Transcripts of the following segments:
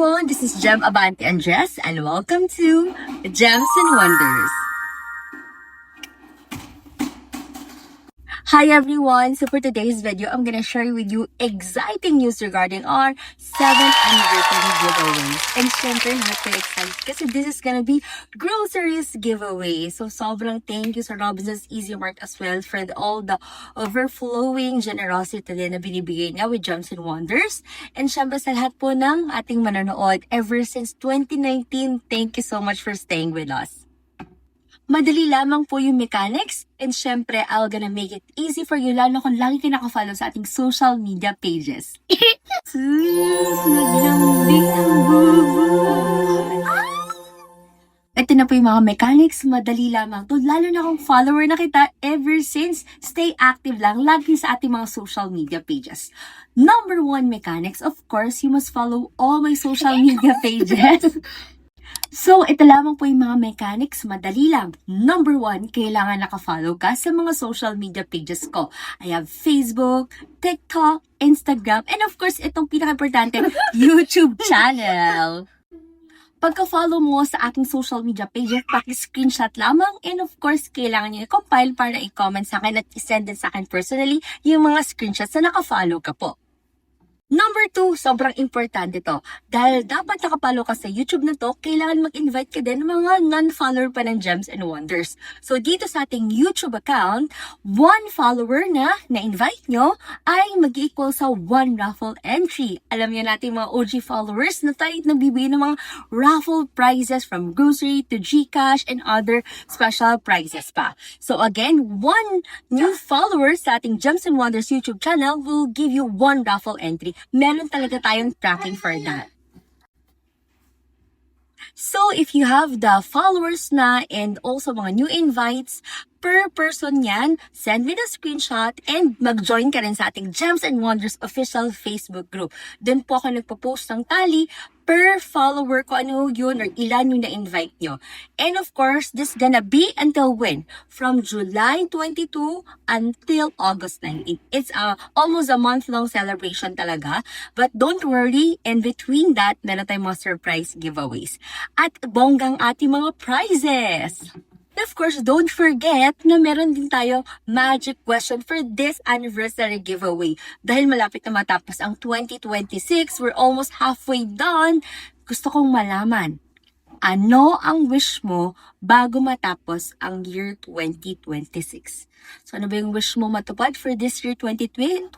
everyone, this is Gem Abante Andres and welcome to Gems and Wonders. Hi everyone! So for today's video, I'm gonna share with you exciting news regarding our 7th anniversary giveaway. And syempre, not so excited kasi this is gonna be groceries giveaway. So sobrang thank you sa Robinsons Easy Mart as well for all the overflowing generosity na binibigay niya with Gems and Wonders. And syempre sa lahat po ng ating manonood ever since 2019, thank you so much for staying with us. Madali lamang po yung mechanics and syempre, I'll gonna make it easy for you lalo kung lagi ka nakafollow sa ating social media pages. Ito na po yung mga mechanics, madali lamang to, lalo na kung follower na kita ever since, stay active lang lagi sa ating mga social media pages. Number 1 mechanics, of course, you must follow all my social media pages. So, ito lamang po yung mga mechanics, madali lang. Number 1, kailangan nakafollow ka sa mga social media pages ko. I have Facebook, TikTok, Instagram, and of course, itong pinaka-importante, YouTube channel. Pagka-follow mo sa aking social media pages, paki-screenshot lamang, and of course, kailangan nyo i-compile para i-comment sa akin at i-send din sa akin personally yung mga screenshots na nakafollow ka po. Number 2, sobrang importante to. Dahil dapat nakapalo ka sa YouTube na to, kailangan mag-invite ka din ng mga non-follower pa ng Gems and Wonders. So dito sa ating YouTube account, 1 follower na na-invite nyo ay mag-equal sa 1 raffle entry. Alam niyo natin mga OG followers na tayo nagbibigay ng mga raffle prizes from grocery to GCash and other special prizes pa. So again, 1 new follower sa ating Gems and Wonders YouTube channel will give you 1 raffle entry. Meron talaga tayong tracking for that. So, if you have the followers na and also mga new invites, per person yan, send me the screenshot and mag-join ka rin sa ating Gems and Wonders official Facebook group. Doon po ako nagpo-post ng tally per follower ko ano yun or ilan yung na-invite nyo. And of course, this gonna be until when? From July 22 until August 19. It's almost a month-long celebration talaga. But don't worry, in between that, meron tayong mga surprise giveaways. At bonggang ating mga prizes! And of course, don't forget na meron din tayo magic question for this anniversary giveaway. Dahil malapit na matapos ang 2026, we're almost halfway done. Gusto kong malaman, ano ang wish mo bago matapos ang year 2026? So ano ba yung wish mo matupad for this year 2026?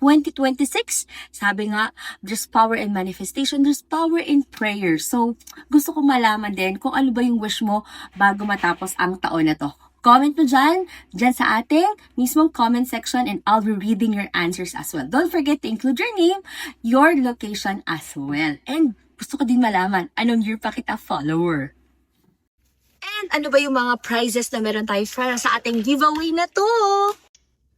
Sabi nga, there's power in manifestation, there's power in prayer. So gusto kong malaman din kung ano ba yung wish mo bago matapos ang taon na to. Comment mo dyan sa ating mismong comment section and I'll be reading your answers as well. Don't forget to include your name, your location as well. And gusto ko din malaman, anong year pa kita follower? And ano ba yung mga prizes na meron tayo para sa ating giveaway na to?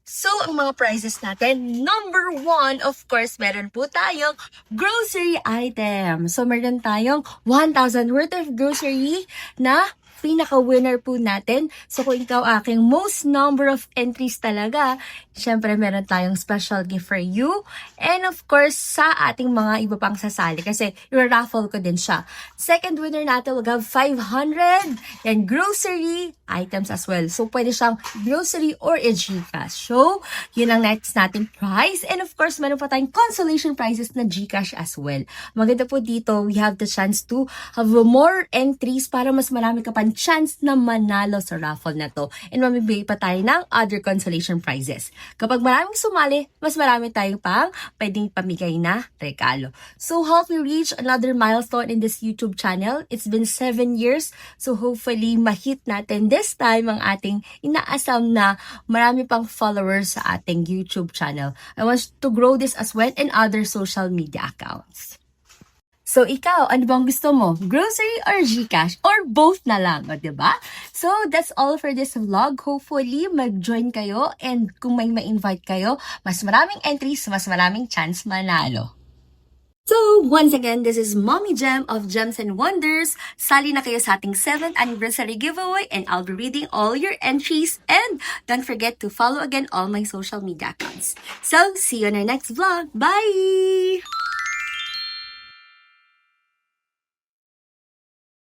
So, ang mga prizes natin, number 1, of course, meron po tayong grocery item. So, meron tayong 1,000 worth of grocery na pinaka-winner po natin. So, kung ikaw aking most number of entries talaga, syempre meron tayong special gift for you. And of course, sa ating mga iba pang sasali kasi i-raffle ko din siya. Second winner natin will have 500 and grocery items as well. So, pwede siyang grocery or a GCash. So, yun ang next natin prize. And of course, meron pa tayong consolation prizes na GCash as well. Maganda po dito, we have the chance to have more entries para mas marami ka pa chance na manalo sa raffle na to. And mamibigay pa tayo ng other consolation prizes. Kapag maraming sumali, mas marami tayong pang pwedeng pamigay na regalo. So, help me reach another milestone in this YouTube channel. It's been 7 years. So, hopefully, mahit natin this time ang ating inaasam na marami pang followers sa ating YouTube channel. I want to grow this as well in other social media accounts. So, ikaw, ano bang gusto mo? Grocery or GCash? Or both na lang, diba? So, that's all for this vlog. Hopefully, mag-join kayo and kung may ma-invite kayo, mas maraming entries, mas maraming chance manalo. So, once again, this is Mommy Gem of Gems and Wonders. Sali na kayo sa ating 7th anniversary giveaway and I'll be reading all your entries. And don't forget to follow again all my social media accounts. So, see you on our next vlog. Bye!